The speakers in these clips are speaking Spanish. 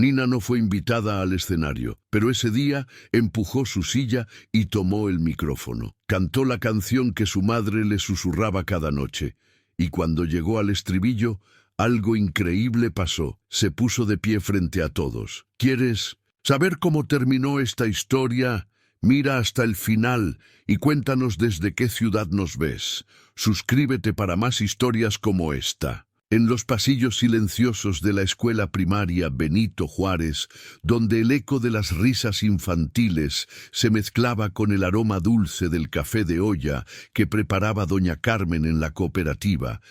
Nina no fue invitada al escenario, pero ese día empujó su silla y tomó el micrófono. Cantó la canción que su madre le susurraba cada noche, y cuando llegó al estribillo, algo increíble pasó. Se puso de pie frente a todos. ¿Quieres saber cómo terminó esta historia? Mira hasta el final y cuéntanos desde qué ciudad nos ves. Suscríbete para más historias como esta. En los pasillos silenciosos de la escuela primaria Benito Juárez, donde el eco de las risas infantiles se mezclaba con el aroma dulce del café de olla que preparaba doña Carmen en la cooperativa,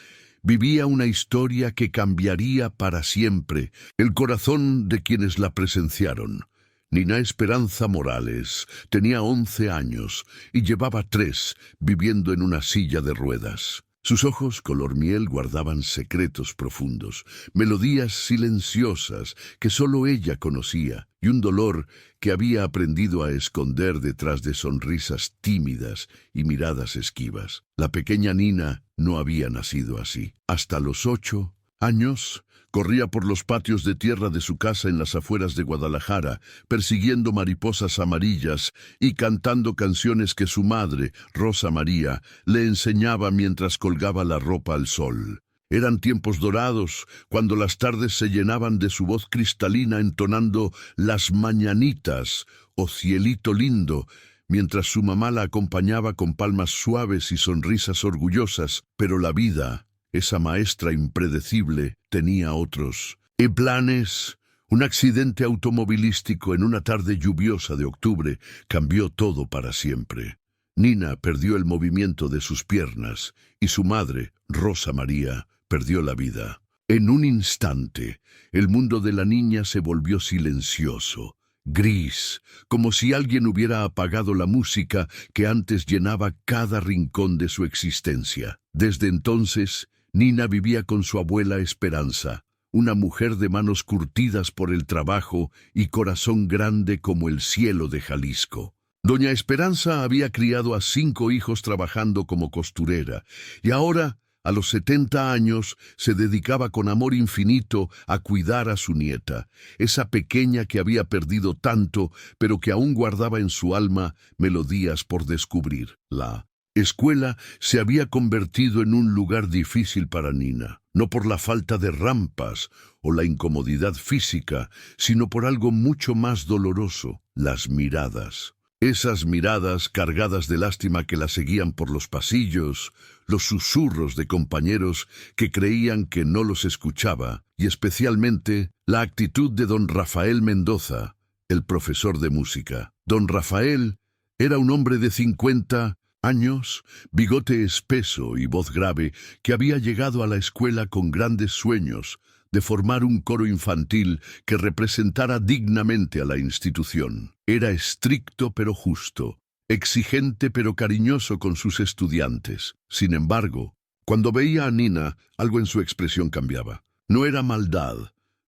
vivía una historia que cambiaría para siempre el corazón de quienes la presenciaron. Nina Esperanza Morales tenía 11 años y llevaba 3 viviendo en una silla de ruedas. Sus ojos color miel guardaban secretos profundos, melodías silenciosas que solo ella conocía y un dolor que había aprendido a esconder detrás de sonrisas tímidas y miradas esquivas. La pequeña Nina no había nacido así. Hasta los 8 años, corría por los patios de tierra de su casa en las afueras de Guadalajara, persiguiendo mariposas amarillas y cantando canciones que su madre, Rosa María, le enseñaba mientras colgaba la ropa al sol. Eran tiempos dorados, cuando las tardes se llenaban de su voz cristalina entonando Las Mañanitas o Cielito Lindo, mientras su mamá la acompañaba con palmas suaves y sonrisas orgullosas, pero la vida, esa maestra impredecible, tenía otros planes. Un accidente automovilístico en una tarde lluviosa de octubre cambió todo para siempre. Nina perdió el movimiento de sus piernas y su madre, Rosa María, perdió la vida. En un instante, el mundo de la niña se volvió silencioso, gris, como si alguien hubiera apagado la música que antes llenaba cada rincón de su existencia. Desde entonces, Nina vivía con su abuela Esperanza, una mujer de manos curtidas por el trabajo y corazón grande como el cielo de Jalisco. Doña Esperanza había criado a 5 hijos trabajando como costurera, y ahora, a los 70 años, se dedicaba con amor infinito a cuidar a su nieta, esa pequeña que había perdido tanto, pero que aún guardaba en su alma melodías por descubrir. La escuela se había convertido en un lugar difícil para Nina, no por la falta de rampas o la incomodidad física, sino por algo mucho más doloroso: las miradas. Esas miradas cargadas de lástima que la seguían por los pasillos, los susurros de compañeros que creían que no los escuchaba, y especialmente la actitud de don Rafael Mendoza, el profesor de música. Don Rafael era un hombre de 50 años, bigote espeso y voz grave, que había llegado a la escuela con grandes sueños de formar un coro infantil que representara dignamente a la institución. Era estricto pero justo, exigente pero cariñoso con sus estudiantes. Sin embargo, cuando veía a Nina, algo en su expresión cambiaba. No era maldad,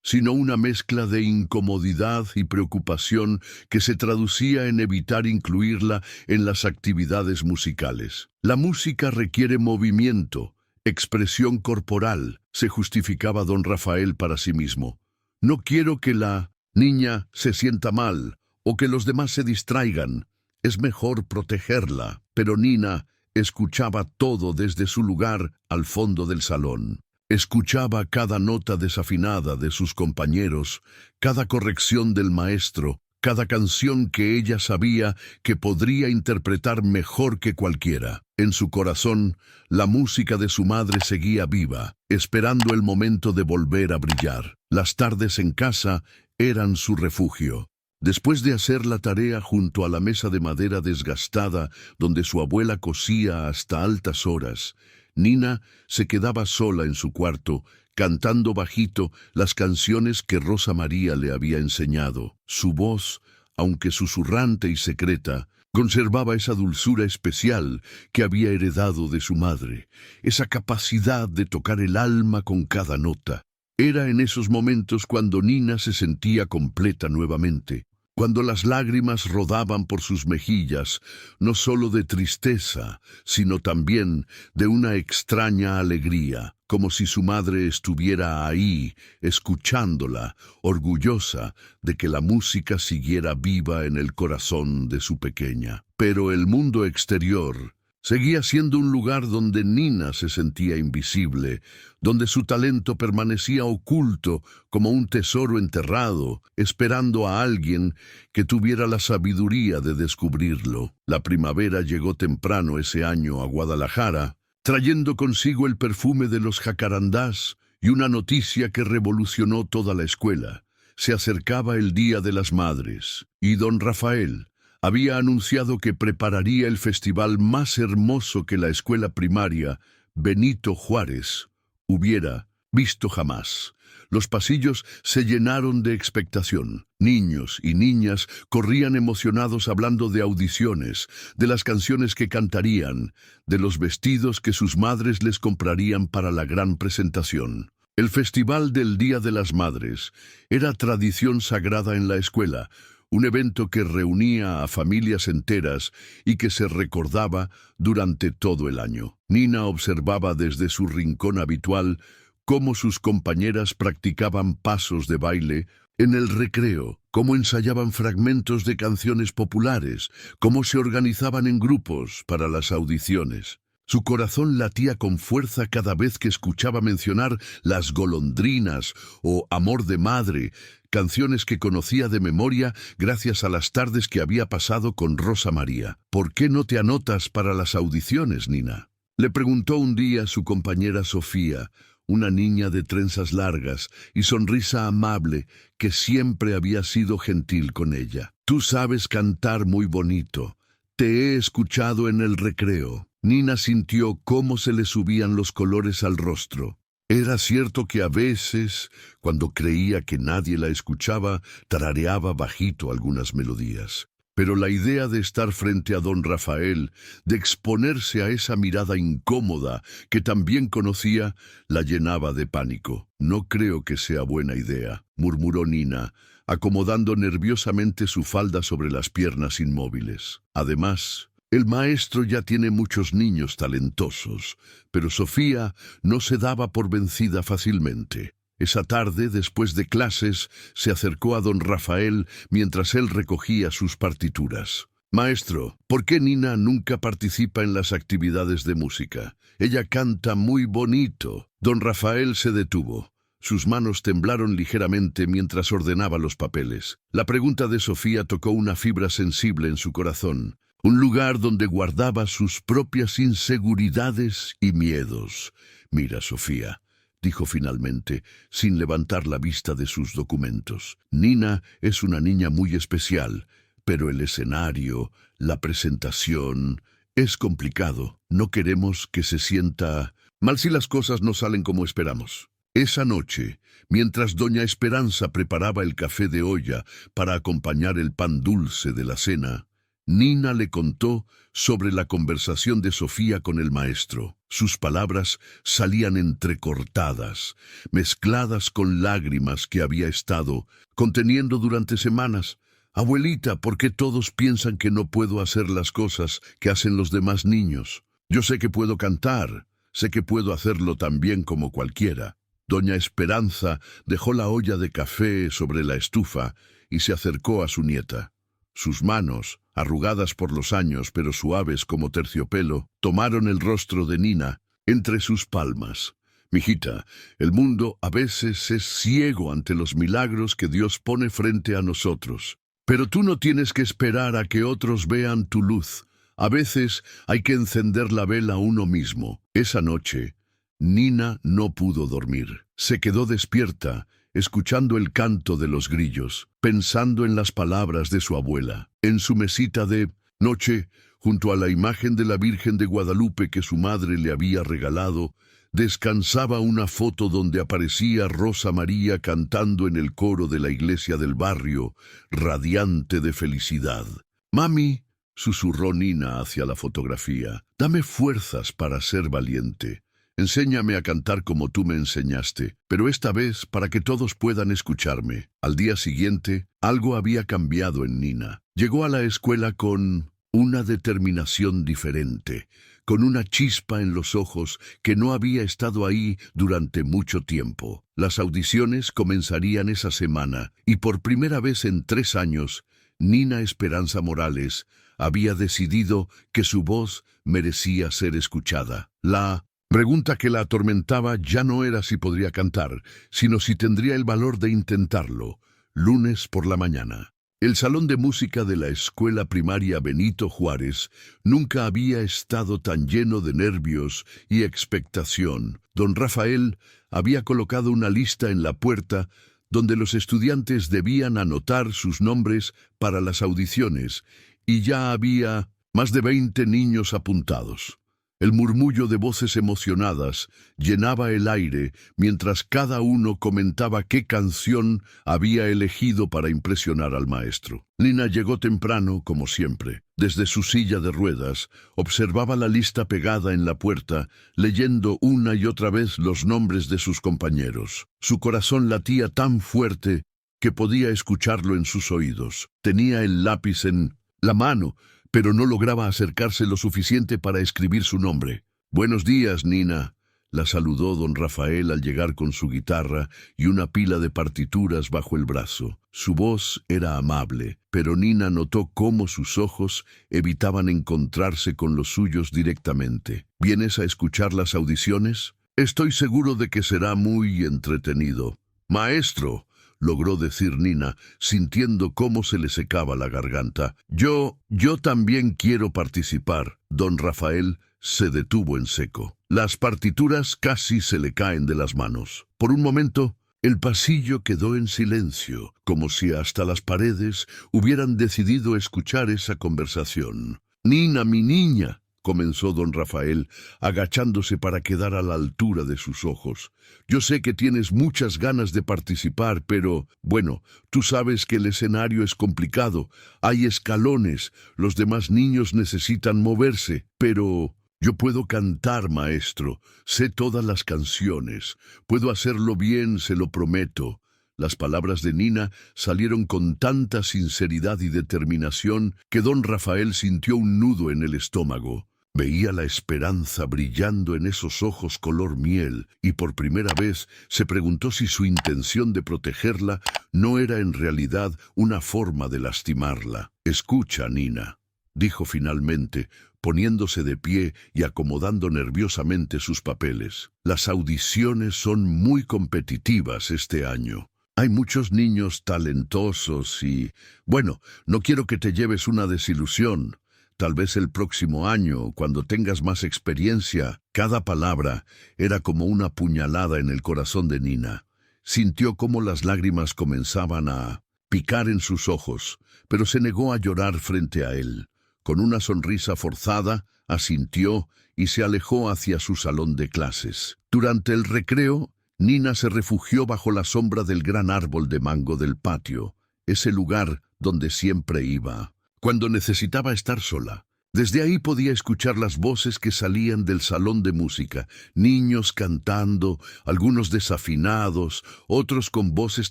sino una mezcla de incomodidad y preocupación que se traducía en evitar incluirla en las actividades musicales. La música requiere movimiento, expresión corporal, se justificaba don Rafael para sí mismo. No quiero que la niña se sienta mal o que los demás se distraigan. Es mejor protegerla. Pero Nina escuchaba todo desde su lugar al fondo del salón. Escuchaba cada nota desafinada de sus compañeros, cada corrección del maestro, cada canción que ella sabía que podría interpretar mejor que cualquiera. En su corazón, la música de su madre seguía viva, esperando el momento de volver a brillar. Las tardes en casa eran su refugio. Después de hacer la tarea junto a la mesa de madera desgastada donde su abuela cosía hasta altas horas, Nina se quedaba sola en su cuarto, cantando bajito las canciones que Rosa María le había enseñado. Su voz, aunque susurrante y secreta, conservaba esa dulzura especial que había heredado de su madre, esa capacidad de tocar el alma con cada nota. Era en esos momentos cuando Nina se sentía completa nuevamente, cuando las lágrimas rodaban por sus mejillas, no solo de tristeza, sino también de una extraña alegría, como si su madre estuviera ahí, escuchándola, orgullosa de que la música siguiera viva en el corazón de su pequeña. Pero el mundo exterior seguía siendo un lugar donde Nina se sentía invisible, donde su talento permanecía oculto como un tesoro enterrado, esperando a alguien que tuviera la sabiduría de descubrirlo. La primavera llegó temprano ese año a Guadalajara, trayendo consigo el perfume de los jacarandás y una noticia que revolucionó toda la escuela. Se acercaba el Día de las Madres, y don Rafael había anunciado que prepararía el festival más hermoso que la escuela primaria Benito Juárez hubiera visto jamás. Los pasillos se llenaron de expectación. Niños y niñas corrían emocionados hablando de audiciones, de las canciones que cantarían, de los vestidos que sus madres les comprarían para la gran presentación. El festival del Día de las Madres era tradición sagrada en la escuela, un evento que reunía a familias enteras y que se recordaba durante todo el año. Nina observaba desde su rincón habitual cómo sus compañeras practicaban pasos de baile en el recreo, cómo ensayaban fragmentos de canciones populares, cómo se organizaban en grupos para las audiciones. Su corazón latía con fuerza cada vez que escuchaba mencionar Las golondrinas o Amor de madre, canciones que conocía de memoria gracias a las tardes que había pasado con Rosa María. ¿Por qué no te anotas para las audiciones, Nina?, le preguntó un día su compañera Sofía, una niña de trenzas largas y sonrisa amable que siempre había sido gentil con ella. Tú sabes cantar muy bonito. Te he escuchado en el recreo. Nina sintió cómo se le subían los colores al rostro. Era cierto que a veces, cuando creía que nadie la escuchaba, tarareaba bajito algunas melodías. Pero la idea de estar frente a don Rafael, de exponerse a esa mirada incómoda que también conocía, la llenaba de pánico. No creo que sea buena idea, murmuró Nina, acomodando nerviosamente su falda sobre las piernas inmóviles. Además, el maestro ya tiene muchos niños talentosos, pero Sofía no se daba por vencida fácilmente. Esa tarde, después de clases, se acercó a don Rafael mientras él recogía sus partituras. Maestro, ¿por qué Nina nunca participa en las actividades de música? Ella canta muy bonito. Don Rafael se detuvo. Sus manos temblaron ligeramente mientras ordenaba los papeles. La pregunta de Sofía tocó una fibra sensible en su corazón, un lugar donde guardaba sus propias inseguridades y miedos. Mira, Sofía, dijo finalmente, sin levantar la vista de sus documentos. Nina es una niña muy especial, pero el escenario, la presentación, es complicado. No queremos que se sienta mal si las cosas no salen como esperamos. Esa noche, mientras doña Esperanza preparaba el café de olla para acompañar el pan dulce de la cena, Nina le contó sobre la conversación de Sofía con el maestro. Sus palabras salían entrecortadas, mezcladas con lágrimas que había estado conteniendo durante semanas. Abuelita, ¿por qué todos piensan que no puedo hacer las cosas que hacen los demás niños? Yo sé que puedo cantar, sé que puedo hacerlo tan bien como cualquiera. Doña Esperanza dejó la olla de café sobre la estufa y se acercó a su nieta. Sus manos, arrugadas por los años pero suaves como terciopelo, tomaron el rostro de Nina entre sus palmas. Mijita, el mundo a veces es ciego ante los milagros que Dios pone frente a nosotros. Pero tú no tienes que esperar a que otros vean tu luz. A veces hay que encender la vela uno mismo. Esa noche, Nina no pudo dormir. Se quedó despierta, escuchando el canto de los grillos, pensando en las palabras de su abuela. En su mesita de noche, junto a la imagen de la Virgen de Guadalupe que su madre le había regalado, descansaba una foto donde aparecía Rosa María cantando en el coro de la iglesia del barrio, radiante de felicidad. «Mami», susurró Nina hacia la fotografía, «dame fuerzas para ser valiente. Enséñame a cantar como tú me enseñaste, pero esta vez para que todos puedan escucharme». Al día siguiente, algo había cambiado en Nina. Llegó a la escuela con una determinación diferente, con una chispa en los ojos que no había estado ahí durante mucho tiempo. Las audiciones comenzarían esa semana y por primera vez en 3 años, Nina Esperanza Morales había decidido que su voz merecía ser escuchada. La pregunta que la atormentaba ya no era si podría cantar, sino si tendría el valor de intentarlo. Lunes por la mañana. El salón de música de la escuela primaria Benito Juárez nunca había estado tan lleno de nervios y expectación. Don Rafael había colocado una lista en la puerta donde los estudiantes debían anotar sus nombres para las audiciones, y ya había más de 20 niños apuntados. El murmullo de voces emocionadas llenaba el aire mientras cada uno comentaba qué canción había elegido para impresionar al maestro. Nina llegó temprano, como siempre. Desde su silla de ruedas, observaba la lista pegada en la puerta, leyendo una y otra vez los nombres de sus compañeros. Su corazón latía tan fuerte que podía escucharlo en sus oídos. Tenía el lápiz en la mano, pero no lograba acercarse lo suficiente para escribir su nombre. «Buenos días, Nina», la saludó don Rafael al llegar con su guitarra y una pila de partituras bajo el brazo. Su voz era amable, pero Nina notó cómo sus ojos evitaban encontrarse con los suyos directamente. «¿Vienes a escuchar las audiciones? Estoy seguro de que será muy entretenido». «Maestro», logró decir Nina, sintiendo cómo se le secaba la garganta. Yo también quiero participar». Don Rafael se detuvo en seco. Las partituras casi se le caen de las manos. Por un momento, el pasillo quedó en silencio, como si hasta las paredes hubieran decidido escuchar esa conversación. «Nina, mi niña», comenzó don Rafael, agachándose para quedar a la altura de sus ojos. «Yo sé que tienes muchas ganas de participar, pero, bueno, tú sabes que el escenario es complicado. Hay escalones, los demás niños necesitan moverse, pero yo puedo cantar, maestro. Sé todas las canciones. Puedo hacerlo bien, se lo prometo». Las palabras de Nina salieron con tanta sinceridad y determinación que don Rafael sintió un nudo en el estómago. Veía la esperanza brillando en esos ojos color miel y por primera vez se preguntó si su intención de protegerla no era en realidad una forma de lastimarla. «Escucha, Nina», dijo finalmente, poniéndose de pie y acomodando nerviosamente sus papeles. «Las audiciones son muy competitivas este año. Hay muchos niños talentosos y, bueno, no quiero que te lleves una desilusión. Tal vez el próximo año, cuando tengas más experiencia». Cada palabra era como una puñalada en el corazón de Nina. Sintió cómo las lágrimas comenzaban a picar en sus ojos, pero se negó a llorar frente a él. Con una sonrisa forzada, asintió y se alejó hacia su salón de clases. Durante el recreo, Nina se refugió bajo la sombra del gran árbol de mango del patio, ese lugar donde siempre iba cuando necesitaba estar sola. Desde ahí podía escuchar las voces que salían del salón de música, niños cantando, algunos desafinados, otros con voces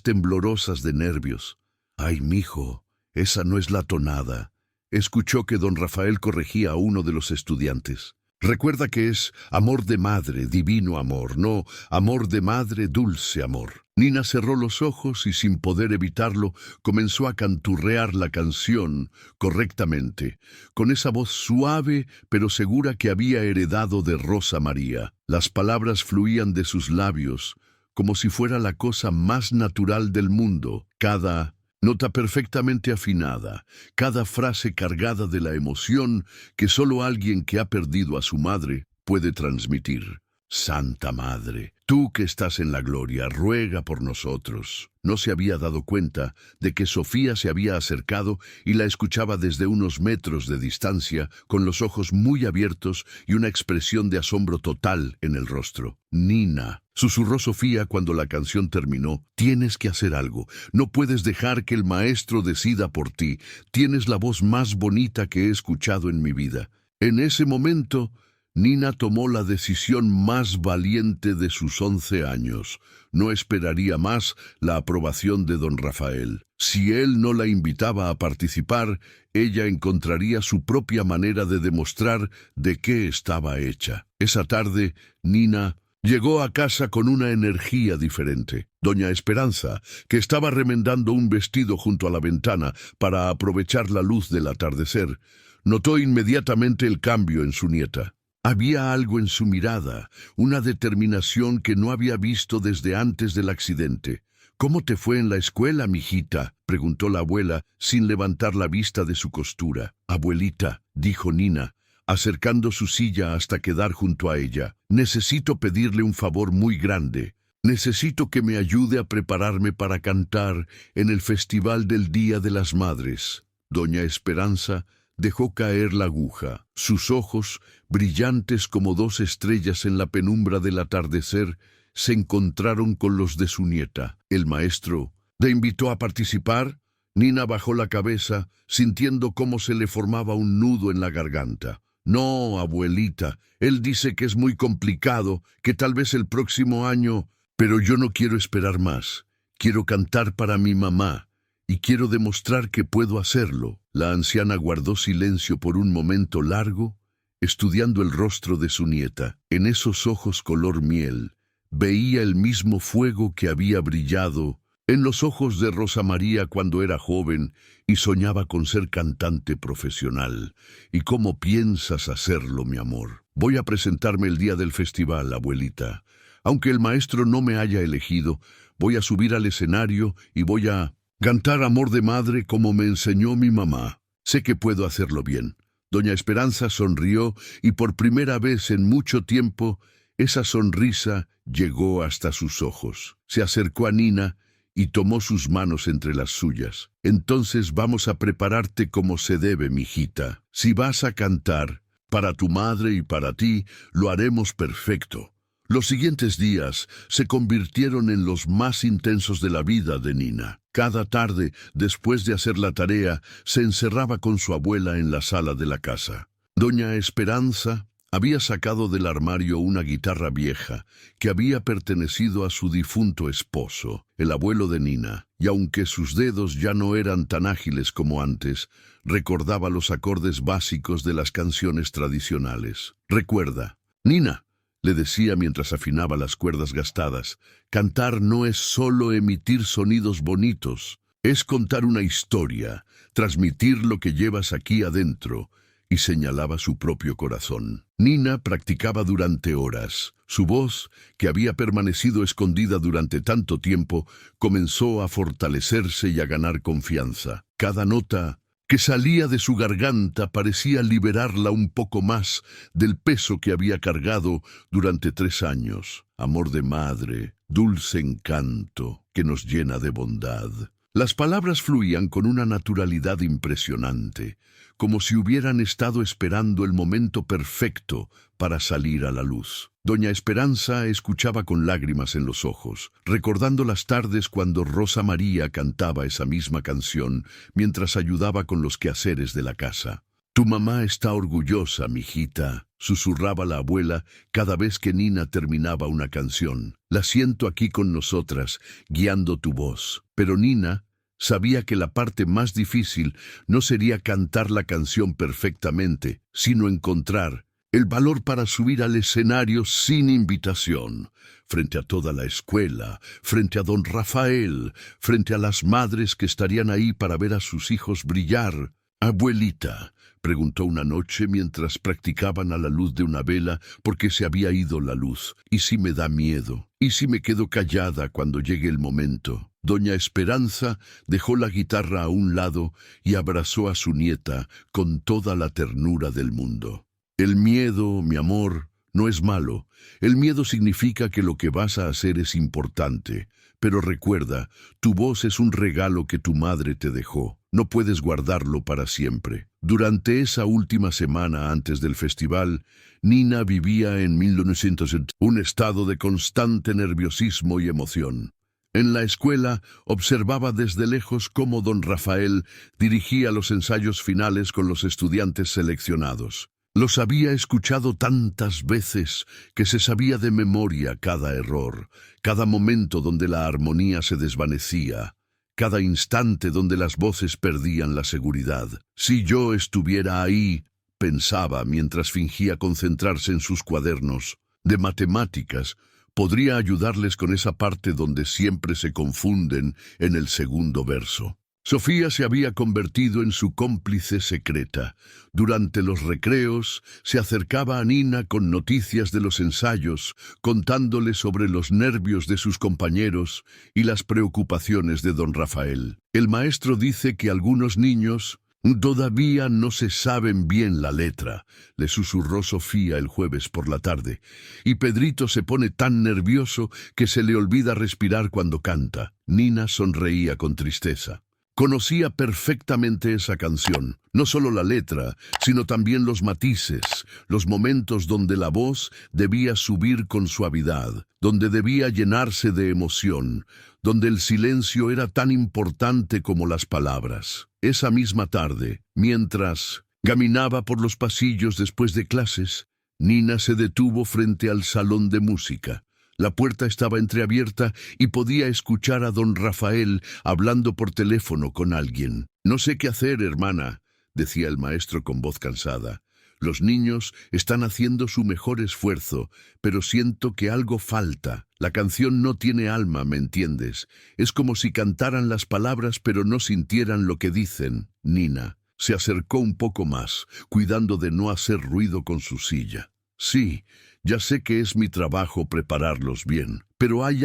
temblorosas de nervios. «Ay, mijo, esa no es la tonada», escuchó que don Rafael corregía a uno de los estudiantes. «Recuerda que es amor de madre, divino amor, no amor de madre, dulce amor». Nina cerró los ojos y sin poder evitarlo comenzó a canturrear la canción correctamente, con esa voz suave pero segura que había heredado de Rosa María. Las palabras fluían de sus labios como si fuera la cosa más natural del mundo. Cada nota perfectamente afinada, cada frase cargada de la emoción que solo alguien que ha perdido a su madre puede transmitir. «Santa Madre, tú que estás en la gloria, ruega por nosotros». No se había dado cuenta de que Sofía se había acercado y la escuchaba desde unos metros de distancia, con los ojos muy abiertos y una expresión de asombro total en el rostro. «Nina», susurró Sofía cuando la canción terminó, «tienes que hacer algo. No puedes dejar que el maestro decida por ti. Tienes la voz más bonita que he escuchado en mi vida». En ese momento, Nina tomó la decisión más valiente de sus 11 años. No esperaría más la aprobación de don Rafael. Si él no la invitaba a participar, ella encontraría su propia manera de demostrar de qué estaba hecha. Esa tarde, Nina llegó a casa con una energía diferente. Doña Esperanza, que estaba remendando un vestido junto a la ventana para aprovechar la luz del atardecer, notó inmediatamente el cambio en su nieta. Había algo en su mirada, una determinación que no había visto desde antes del accidente. «¿Cómo te fue en la escuela, mijita?», preguntó la abuela, sin levantar la vista de su costura. «Abuelita», dijo Nina, acercando su silla hasta quedar junto a ella, «necesito pedirle un favor muy grande. Necesito que me ayude a prepararme para cantar en el Festival del Día de las Madres». Doña Esperanza dejó caer la aguja. Sus ojos, brillantes como 2 estrellas en la penumbra del atardecer, se encontraron con los de su nieta. «¿El maestro te invitó a participar?». Nina bajó la cabeza, sintiendo cómo se le formaba un nudo en la garganta. «No, abuelita, él dice que es muy complicado, que tal vez el próximo año, pero yo no quiero esperar más. Quiero cantar para mi mamá y quiero demostrar que puedo hacerlo». La anciana guardó silencio por un momento largo, estudiando el rostro de su nieta. En esos ojos color miel, veía el mismo fuego que había brillado en los ojos de Rosa María cuando era joven y soñaba con ser cantante profesional. «¿Y cómo piensas hacerlo, mi amor?». «Voy a presentarme el día del festival, abuelita. Aunque el maestro no me haya elegido, voy a subir al escenario y voy a cantar Amor de Madre como me enseñó mi mamá. Sé que puedo hacerlo bien». Doña Esperanza sonrió y por primera vez en mucho tiempo esa sonrisa llegó hasta sus ojos. Se acercó a Nina y tomó sus manos entre las suyas. «Entonces vamos a prepararte como se debe, mijita. Si vas a cantar para tu madre y para ti, lo haremos perfecto». Los siguientes días se convirtieron en los más intensos de la vida de Nina. Cada tarde, después de hacer la tarea, se encerraba con su abuela en la sala de la casa. Doña Esperanza había sacado del armario una guitarra vieja que había pertenecido a su difunto esposo, el abuelo de Nina, y aunque sus dedos ya no eran tan ágiles como antes, recordaba los acordes básicos de las canciones tradicionales. «Recuerda, Nina», le decía mientras afinaba las cuerdas gastadas, «cantar no es solo emitir sonidos bonitos, es contar una historia, transmitir lo que llevas aquí adentro», y señalaba su propio corazón. Nina practicaba durante horas. Su voz, que había permanecido escondida durante tanto tiempo, comenzó a fortalecerse y a ganar confianza. Cada nota que salía de su garganta parecía liberarla un poco más del peso que había cargado durante 3 años. Amor de madre, dulce encanto que nos llena de bondad. Las palabras fluían con una naturalidad impresionante, como si hubieran estado esperando el momento perfecto para salir a la luz. Doña Esperanza escuchaba con lágrimas en los ojos, recordando las tardes cuando Rosa María cantaba esa misma canción mientras ayudaba con los quehaceres de la casa. «Tu mamá está orgullosa, mijita», susurraba la abuela cada vez que Nina terminaba una canción. «La siento aquí con nosotras, guiando tu voz». Pero Nina sabía que la parte más difícil no sería cantar la canción perfectamente, sino encontrar el valor para subir al escenario sin invitación, frente a toda la escuela, frente a don Rafael, frente a las madres que estarían ahí para ver a sus hijos brillar. «Abuelita», preguntó una noche mientras practicaban a la luz de una vela porque se había ido la luz, «¿y si me da miedo? ¿Y si me quedo callada cuando llegue el momento?». Doña Esperanza dejó la guitarra a un lado y abrazó a su nieta con toda la ternura del mundo. «El miedo, mi amor, no es malo. El miedo significa que lo que vas a hacer es importante. Pero recuerda, tu voz es un regalo que tu madre te dejó. No puedes guardarlo para siempre». Durante esa última semana antes del festival, Nina vivía en 1970 un estado de constante nerviosismo y emoción. En la escuela observaba desde lejos cómo don Rafael dirigía los ensayos finales con los estudiantes seleccionados. Los había escuchado tantas veces que se sabía de memoria cada error, cada momento donde la armonía se desvanecía, cada instante donde las voces perdían la seguridad. Si yo estuviera ahí, pensaba mientras fingía concentrarse en sus cuadernos de matemáticas, podría ayudarles con esa parte donde siempre se confunden en el segundo verso. Sofía se había convertido en su cómplice secreta. Durante los recreos se acercaba a Nina con noticias de los ensayos, contándole sobre los nervios de sus compañeros y las preocupaciones de don Rafael. El maestro dice que algunos niños todavía no se saben bien la letra, le susurró Sofía el jueves por la tarde, y Pedrito se pone tan nervioso que se le olvida respirar cuando canta. Nina sonreía con tristeza. Conocía perfectamente esa canción, no solo la letra, sino también los matices, los momentos donde la voz debía subir con suavidad, donde debía llenarse de emoción, donde el silencio era tan importante como las palabras. Esa misma tarde, mientras caminaba por los pasillos después de clases, Nina se detuvo frente al salón de música. La puerta estaba entreabierta y podía escuchar a don Rafael hablando por teléfono con alguien. «No sé qué hacer, hermana», decía el maestro con voz cansada. «Los niños están haciendo su mejor esfuerzo, pero siento que algo falta. La canción no tiene alma, ¿me entiendes? Es como si cantaran las palabras pero no sintieran lo que dicen». Nina se acercó un poco más, cuidando de no hacer ruido con su silla. «Sí, ya sé que es mi trabajo prepararlos bien, pero hay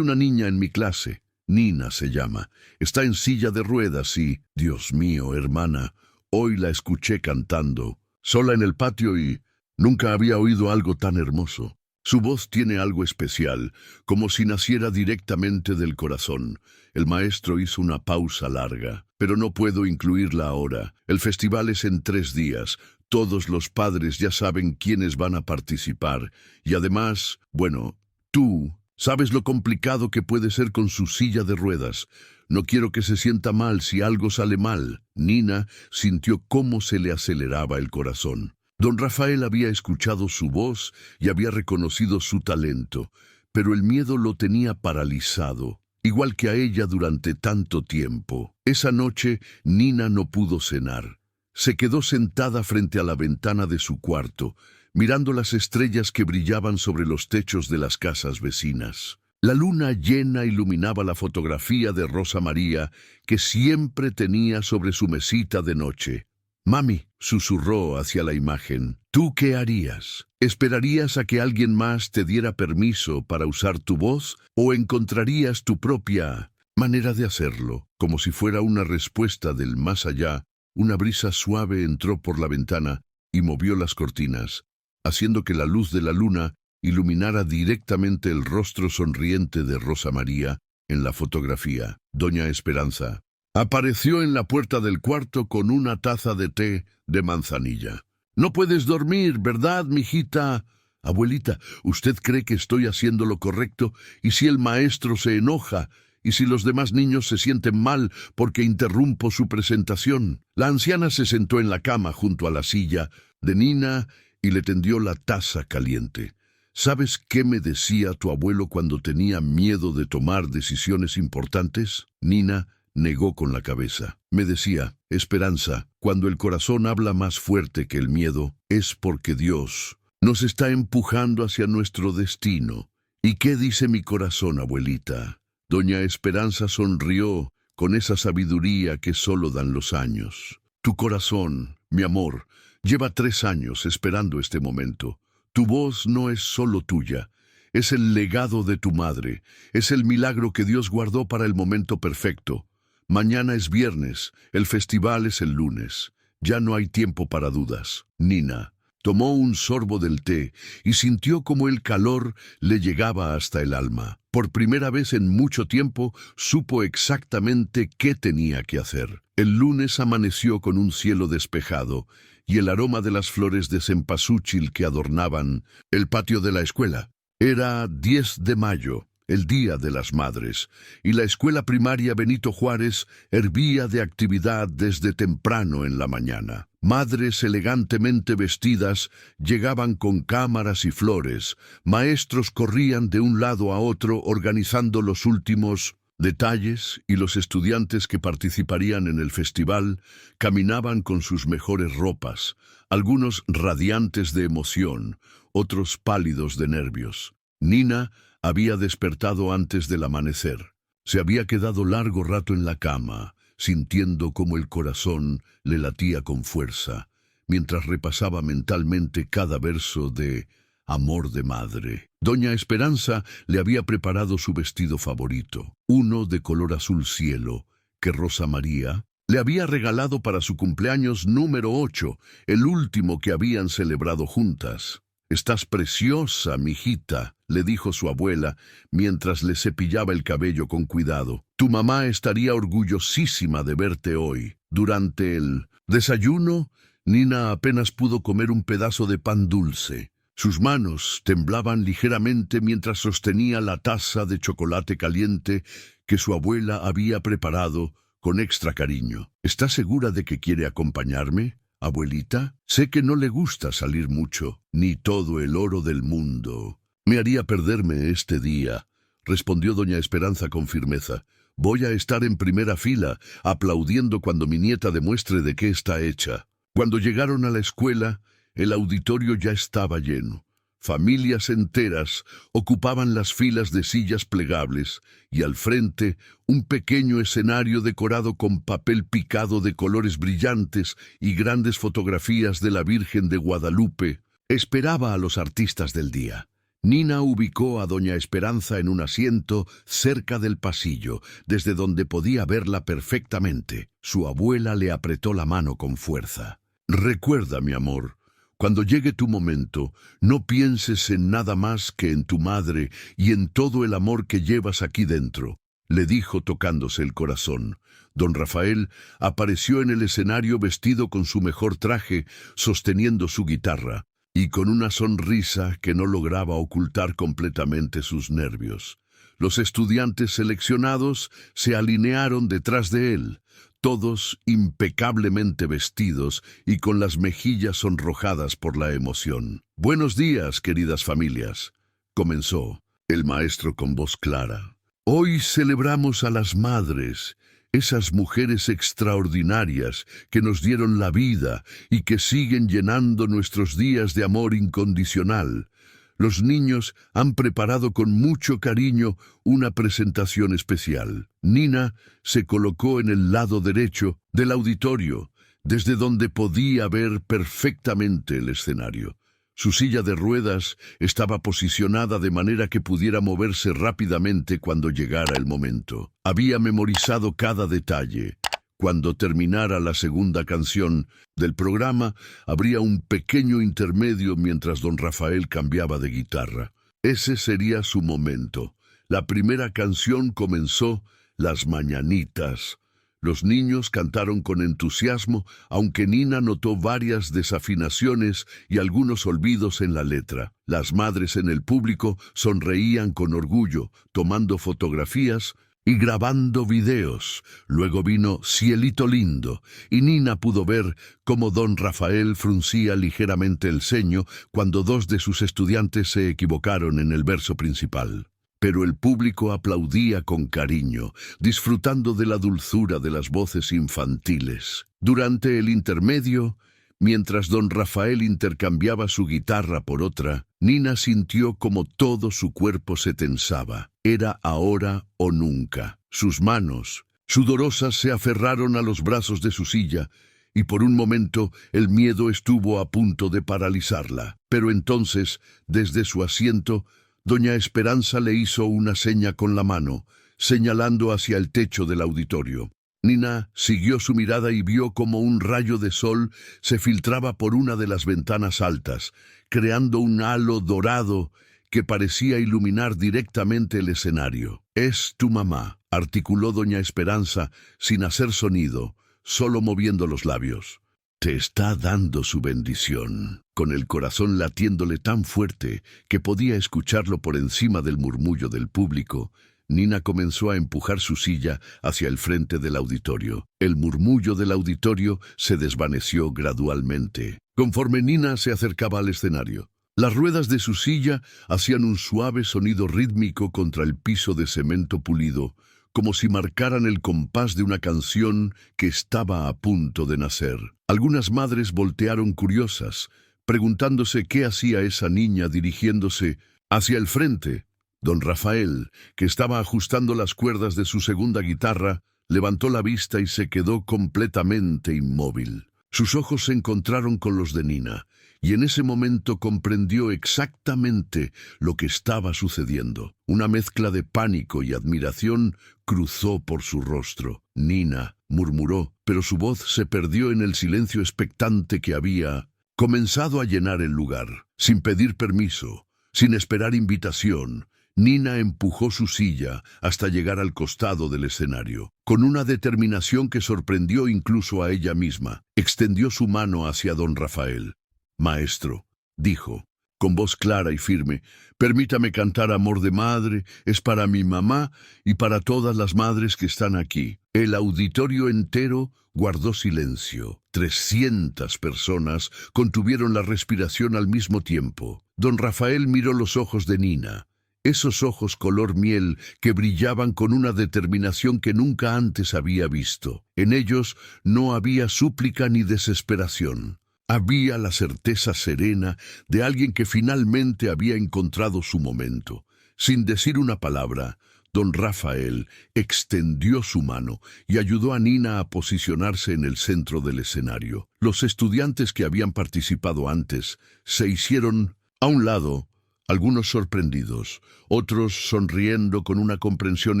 una niña en mi clase, Nina se llama, está en silla de ruedas y, Dios mío, hermana, hoy la escuché cantando, sola en el patio y nunca había oído algo tan hermoso. Su voz tiene algo especial, como si naciera directamente del corazón». El maestro hizo una pausa larga. «Pero no puedo incluirla ahora. El festival es en 3 días. Todos los padres ya saben quiénes van a participar. Y además, bueno, tú sabes lo complicado que puede ser con su silla de ruedas. No quiero que se sienta mal si algo sale mal». Nina sintió cómo se le aceleraba el corazón. Don Rafael había escuchado su voz y había reconocido su talento, pero el miedo lo tenía paralizado, igual que a ella durante tanto tiempo. Esa noche Nina no pudo cenar. Se quedó sentada frente a la ventana de su cuarto, mirando las estrellas que brillaban sobre los techos de las casas vecinas. La luna llena iluminaba la fotografía de Rosa María que siempre tenía sobre su mesita de noche. «Mami», susurró hacia la imagen, «¿tú qué harías? ¿Esperarías a que alguien más te diera permiso para usar tu voz o encontrarías tu propia manera de hacerlo?» Como si fuera una respuesta del más allá, una brisa suave entró por la ventana y movió las cortinas, haciendo que la luz de la luna iluminara directamente el rostro sonriente de Rosa María en la fotografía. Doña Esperanza apareció en la puerta del cuarto con una taza de té de manzanilla. «No puedes dormir, ¿verdad, mijita?» «Abuelita, ¿usted cree que estoy haciendo lo correcto? ¿Y si el maestro se enoja? ¿Y si los demás niños se sienten mal porque interrumpo su presentación?» La anciana se sentó en la cama junto a la silla de Nina y le tendió la taza caliente. «¿Sabes qué me decía tu abuelo cuando tenía miedo de tomar decisiones importantes?» Nina negó con la cabeza. «Me decía, Esperanza, cuando el corazón habla más fuerte que el miedo, es porque Dios nos está empujando hacia nuestro destino». «¿Y qué dice mi corazón, abuelita?» Doña Esperanza sonrió con esa sabiduría que solo dan los años. «Tu corazón, mi amor, lleva 3 años esperando este momento. Tu voz no es solo tuya, es el legado de tu madre, es el milagro que Dios guardó para el momento perfecto. Mañana es viernes, el festival es el lunes. Ya no hay tiempo para dudas». Nina tomó un sorbo del té y sintió como el calor le llegaba hasta el alma. Por primera vez en mucho tiempo supo exactamente qué tenía que hacer. El lunes amaneció con un cielo despejado y el aroma de las flores de cempasúchil que adornaban el patio de la escuela. Era 10 de mayo. El Día de las Madres, y la escuela primaria Benito Juárez hervía de actividad desde temprano en la mañana. Madres elegantemente vestidas llegaban con cámaras y flores, maestros corrían de un lado a otro organizando los últimos detalles y los estudiantes que participarían en el festival caminaban con sus mejores ropas, algunos radiantes de emoción, otros pálidos de nervios. Nina había despertado antes del amanecer. Se había quedado largo rato en la cama, sintiendo cómo el corazón le latía con fuerza, mientras repasaba mentalmente cada verso de Amor de Madre. Doña Esperanza le había preparado su vestido favorito, uno de color azul cielo, que Rosa María le había regalado para su cumpleaños número 8, el último que habían celebrado juntas. «Estás preciosa, mijita», le dijo su abuela, mientras le cepillaba el cabello con cuidado. «Tu mamá estaría orgullosísima de verte hoy». Durante el desayuno, Nina apenas pudo comer un pedazo de pan dulce. Sus manos temblaban ligeramente mientras sostenía la taza de chocolate caliente que su abuela había preparado con extra cariño. «¿Estás segura de que quiere acompañarme, abuelita? Sé que no le gusta salir mucho, ni todo el oro del mundo». «Me haría perderme este día», respondió doña Esperanza con firmeza. «Voy a estar en primera fila, aplaudiendo cuando mi nieta demuestre de qué está hecha». Cuando llegaron a la escuela, el auditorio ya estaba lleno. Familias enteras ocupaban las filas de sillas plegables y al frente un pequeño escenario decorado con papel picado de colores brillantes y grandes fotografías de la Virgen de Guadalupe esperaba a los artistas del día. Nina ubicó a doña Esperanza en un asiento cerca del pasillo, desde donde podía verla perfectamente. Su abuela le apretó la mano con fuerza. «Recuerda, mi amor, cuando llegue tu momento, no pienses en nada más que en tu madre y en todo el amor que llevas aquí dentro», le dijo tocándose el corazón. Don Rafael apareció en el escenario vestido con su mejor traje, sosteniendo su guitarra, y con una sonrisa que no lograba ocultar completamente sus nervios. Los estudiantes seleccionados se alinearon detrás de él, todos impecablemente vestidos y con las mejillas sonrojadas por la emoción. «Buenos días, queridas familias», comenzó el maestro con voz clara. «Hoy celebramos a las madres, esas mujeres extraordinarias que nos dieron la vida y que siguen llenando nuestros días de amor incondicional. Los niños han preparado con mucho cariño una presentación especial». Nina se colocó en el lado derecho del auditorio, desde donde podía ver perfectamente el escenario. Su silla de ruedas estaba posicionada de manera que pudiera moverse rápidamente cuando llegara el momento. Había memorizado cada detalle. Cuando terminara la segunda canción del programa, habría un pequeño intermedio mientras don Rafael cambiaba de guitarra. Ese sería su momento. La primera canción comenzó, Las Mañanitas. Los niños cantaron con entusiasmo, aunque Nina notó varias desafinaciones y algunos olvidos en la letra. Las madres en el público sonreían con orgullo, tomando fotografías y grabando videos. Luego vino Cielito Lindo, y Nina pudo ver cómo don Rafael fruncía ligeramente el ceño cuando dos de sus estudiantes se equivocaron en el verso principal. Pero el público aplaudía con cariño, disfrutando de la dulzura de las voces infantiles. Durante el intermedio, mientras don Rafael intercambiaba su guitarra por otra, Nina sintió como todo su cuerpo se tensaba. Era ahora o nunca. Sus manos, sudorosas, se aferraron a los brazos de su silla, y por un momento el miedo estuvo a punto de paralizarla. Pero entonces, desde su asiento, doña Esperanza le hizo una seña con la mano, señalando hacia el techo del auditorio. Nina siguió su mirada y vio como un rayo de sol se filtraba por una de las ventanas altas, creando un halo dorado que parecía iluminar directamente el escenario. «Es tu mamá», articuló doña Esperanza sin hacer sonido, solo moviendo los labios. «Te está dando su bendición», con el corazón latiéndole tan fuerte que podía escucharlo por encima del murmullo del público. Nina comenzó a empujar su silla hacia el frente del auditorio. El murmullo del auditorio se desvaneció gradualmente, conforme Nina se acercaba al escenario. Las ruedas de su silla hacían un suave sonido rítmico contra el piso de cemento pulido, como si marcaran el compás de una canción que estaba a punto de nacer. Algunas madres voltearon curiosas, preguntándose qué hacía esa niña dirigiéndose hacia el frente. Don Rafael, que estaba ajustando las cuerdas de su segunda guitarra, levantó la vista y se quedó completamente inmóvil. Sus ojos se encontraron con los de Nina, y en ese momento comprendió exactamente lo que estaba sucediendo. Una mezcla de pánico y admiración cruzó por su rostro. Nina murmuró, pero su voz se perdió en el silencio expectante que había comenzado a llenar el lugar. Sin pedir permiso, sin esperar invitación, Nina empujó su silla hasta llegar al costado del escenario. Con una determinación que sorprendió incluso a ella misma, extendió su mano hacia don Rafael. «Maestro», dijo, con voz clara y firme, «permítame cantar Amor de Madre, es para mi mamá y para todas las madres que están aquí». El auditorio entero guardó silencio. 300 personas contuvieron la respiración al mismo tiempo. Don Rafael miró los ojos de Nina. Esos ojos color miel que brillaban con una determinación que nunca antes había visto. En ellos no había súplica ni desesperación. Había la certeza serena de alguien que finalmente había encontrado su momento. Sin decir una palabra, don Rafael extendió su mano y ayudó a Nina a posicionarse en el centro del escenario. Los estudiantes que habían participado antes se hicieron a un lado, algunos sorprendidos, otros sonriendo con una comprensión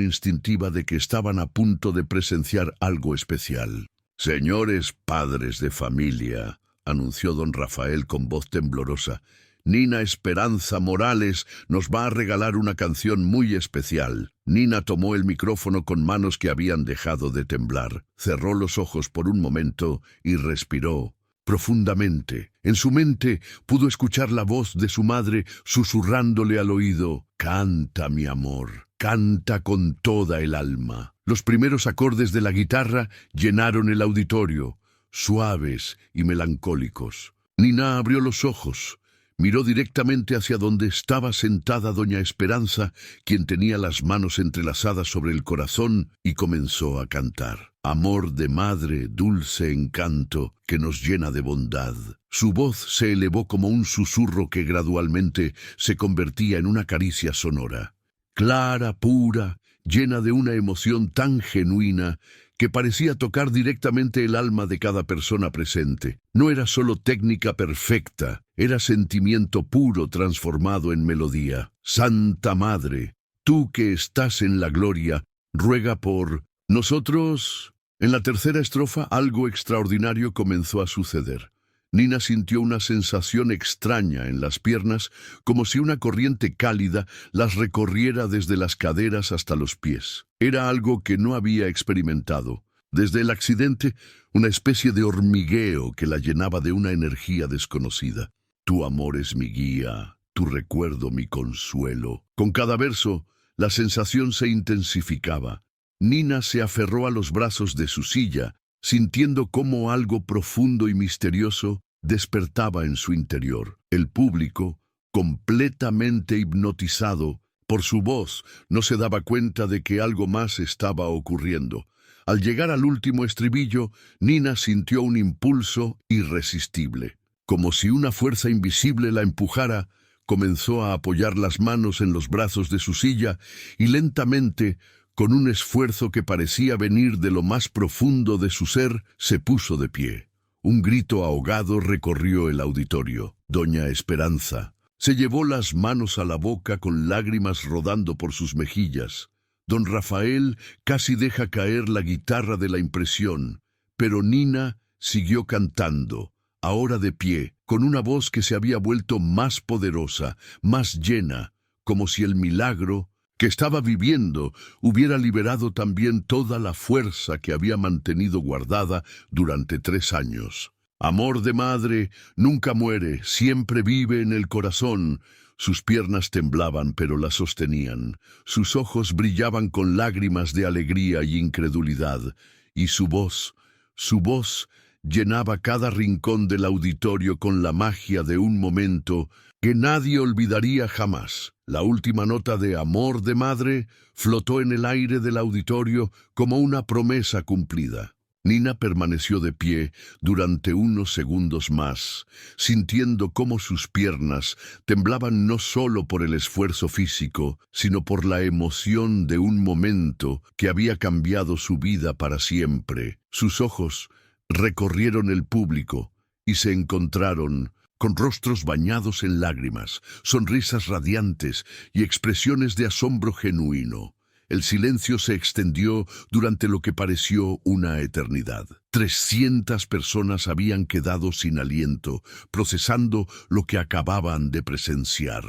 instintiva de que estaban a punto de presenciar algo especial. «Señores padres de familia», anunció don Rafael con voz temblorosa, «Nina Esperanza Morales nos va a regalar una canción muy especial». Nina tomó el micrófono con manos que habían dejado de temblar, cerró los ojos por un momento y respiró profundamente. En su mente pudo escuchar la voz de su madre susurrándole al oído, «Canta, mi amor, canta con toda el alma». Los primeros acordes de la guitarra llenaron el auditorio, suaves y melancólicos. Nina abrió los ojos, miró directamente hacia donde estaba sentada doña Esperanza, quien tenía las manos entrelazadas sobre el corazón, y comenzó a cantar. Amor de madre, dulce encanto, que nos llena de bondad. Su voz se elevó como un susurro que gradualmente se convertía en una caricia sonora. Clara, pura, llena de una emoción tan genuina que parecía tocar directamente el alma de cada persona presente. No era solo técnica perfecta, era sentimiento puro transformado en melodía. Santa Madre, tú que estás en la gloria, ruega por nosotros. En la tercera estrofa algo extraordinario comenzó a suceder. Nina sintió una sensación extraña en las piernas, como si una corriente cálida las recorriera desde las caderas hasta los pies. Era algo que no había experimentado. Desde el accidente, una especie de hormigueo que la llenaba de una energía desconocida. Tu amor es mi guía, tu recuerdo mi consuelo. Con cada verso, la sensación se intensificaba. Nina se aferró a los brazos de su silla, sintiendo cómo algo profundo y misterioso despertaba en su interior. El público, completamente hipnotizado por su voz, no se daba cuenta de que algo más estaba ocurriendo. Al llegar al último estribillo, Nina sintió un impulso irresistible. Como si una fuerza invisible la empujara, comenzó a apoyar las manos en los brazos de su silla y lentamente, con un esfuerzo que parecía venir de lo más profundo de su ser, se puso de pie. Un grito ahogado recorrió el auditorio. Doña Esperanza se llevó las manos a la boca con lágrimas rodando por sus mejillas. Don Rafael casi deja caer la guitarra de la impresión, pero Nina siguió cantando, ahora de pie, con una voz que se había vuelto más poderosa, más llena, como si el milagro que estaba viviendo hubiera liberado también toda la fuerza que había mantenido guardada durante 3 años. Amor de madre nunca muere, siempre vive en el corazón. Sus piernas temblaban, pero la sostenían. Sus ojos brillaban con lágrimas de alegría y incredulidad. Y su voz llenaba cada rincón del auditorio con la magia de un momento que nadie olvidaría jamás. La última nota de Amor de madre flotó en el aire del auditorio como una promesa cumplida. Nina permaneció de pie durante unos segundos más, sintiendo cómo sus piernas temblaban no solo por el esfuerzo físico, sino por la emoción de un momento que había cambiado su vida para siempre. Sus ojos recorrieron el público y se encontraron con rostros bañados en lágrimas, sonrisas radiantes y expresiones de asombro genuino. El silencio se extendió durante lo que pareció una eternidad. 300 personas habían quedado sin aliento, procesando lo que acababan de presenciar.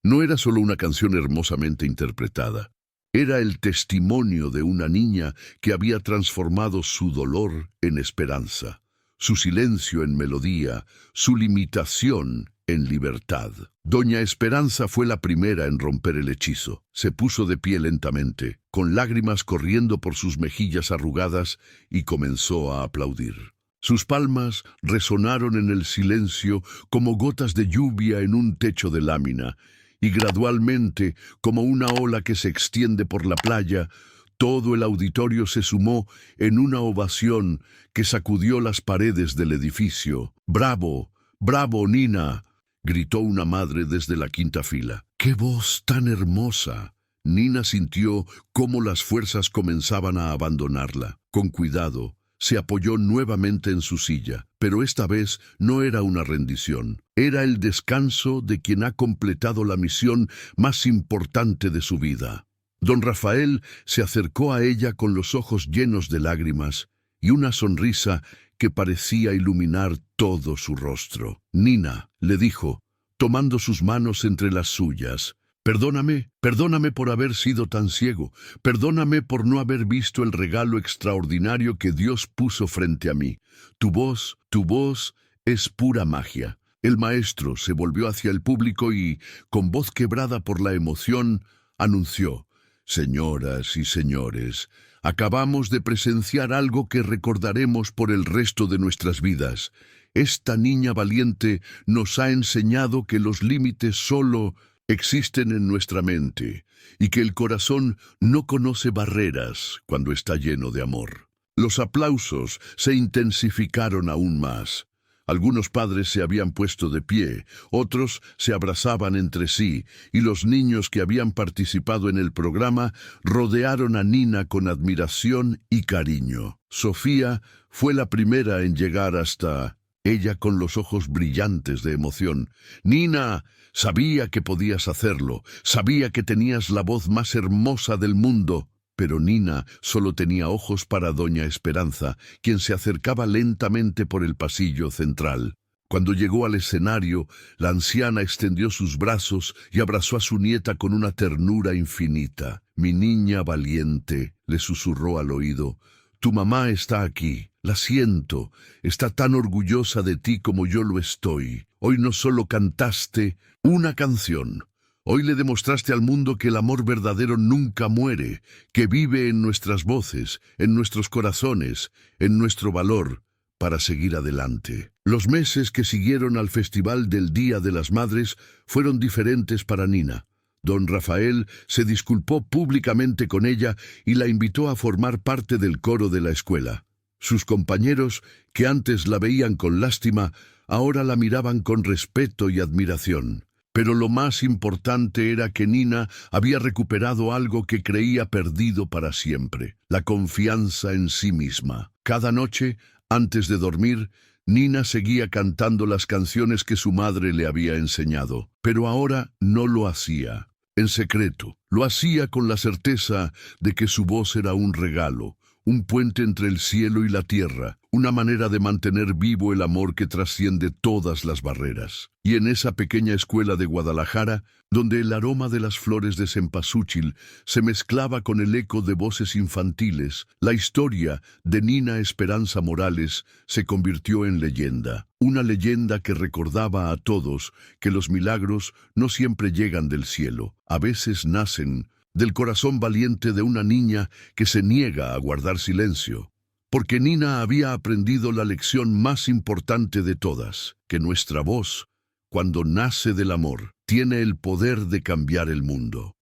No era solo una canción hermosamente interpretada. Era el testimonio de una niña que había transformado su dolor en esperanza, su silencio en melodía, su limitación en libertad. Doña Esperanza fue la primera en romper el hechizo. Se puso de pie lentamente, con lágrimas corriendo por sus mejillas arrugadas, y comenzó a aplaudir. Sus palmas resonaron en el silencio como gotas de lluvia en un techo de lámina, y gradualmente, como una ola que se extiende por la playa, todo el auditorio se sumó en una ovación que sacudió las paredes del edificio. ¡Bravo! ¡Bravo, Nina!, gritó una madre desde la quinta fila. ¡Qué voz tan hermosa! Nina sintió cómo las fuerzas comenzaban a abandonarla. Con cuidado, se apoyó nuevamente en su silla, pero esta vez no era una rendición. Era el descanso de quien ha completado la misión más importante de su vida. Don Rafael se acercó a ella con los ojos llenos de lágrimas y una sonrisa que parecía iluminar todo su rostro. «Nina», le dijo, tomando sus manos entre las suyas, perdóname por haber sido tan ciego, perdóname por no haber visto el regalo extraordinario que Dios puso frente a mí. Tu voz es pura magia». El maestro se volvió hacia el público y, con voz quebrada por la emoción, anunció: «Señoras y señores, acabamos de presenciar algo que recordaremos por el resto de nuestras vidas. Esta niña valiente nos ha enseñado que los límites solo existen en nuestra mente y que el corazón no conoce barreras cuando está lleno de amor». Los aplausos se intensificaron aún más. Algunos padres se habían puesto de pie, otros se abrazaban entre sí, y los niños que habían participado en el programa rodearon a Nina con admiración y cariño. Sofía fue la primera en llegar hasta ella con los ojos brillantes de emoción. «Nina, sabía que podías hacerlo, sabía que tenías la voz más hermosa del mundo». Pero Nina solo tenía ojos para Doña Esperanza, quien se acercaba lentamente por el pasillo central. Cuando llegó al escenario, la anciana extendió sus brazos y abrazó a su nieta con una ternura infinita. «Mi niña valiente», le susurró al oído, «tu mamá está aquí. La siento, está tan orgullosa de ti como yo lo estoy. Hoy no solo cantaste una canción, hoy le demostraste al mundo que el amor verdadero nunca muere, que vive en nuestras voces, en nuestros corazones, en nuestro valor para seguir adelante». Los meses que siguieron al Festival del Día de las Madres fueron diferentes para Nina. Don Rafael se disculpó públicamente con ella y la invitó a formar parte del coro de la escuela. Sus compañeros, que antes la veían con lástima, ahora la miraban con respeto y admiración. Pero lo más importante era que Nina había recuperado algo que creía perdido para siempre: la confianza en sí misma. Cada noche, antes de dormir, Nina seguía cantando las canciones que su madre le había enseñado, pero ahora no lo hacía en secreto. Lo hacía con la certeza de que su voz era un regalo, un puente entre el cielo y la tierra, una manera de mantener vivo el amor que trasciende todas las barreras. Y en esa pequeña escuela de Guadalajara, donde el aroma de las flores de cempasúchil se mezclaba con el eco de voces infantiles, la historia de Nina Esperanza Morales se convirtió en leyenda. Una leyenda que recordaba a todos que los milagros no siempre llegan del cielo, a veces nacen del corazón valiente de una niña que se niega a guardar silencio. Porque Nina había aprendido la lección más importante de todas, que nuestra voz, cuando nace del amor, tiene el poder de cambiar el mundo.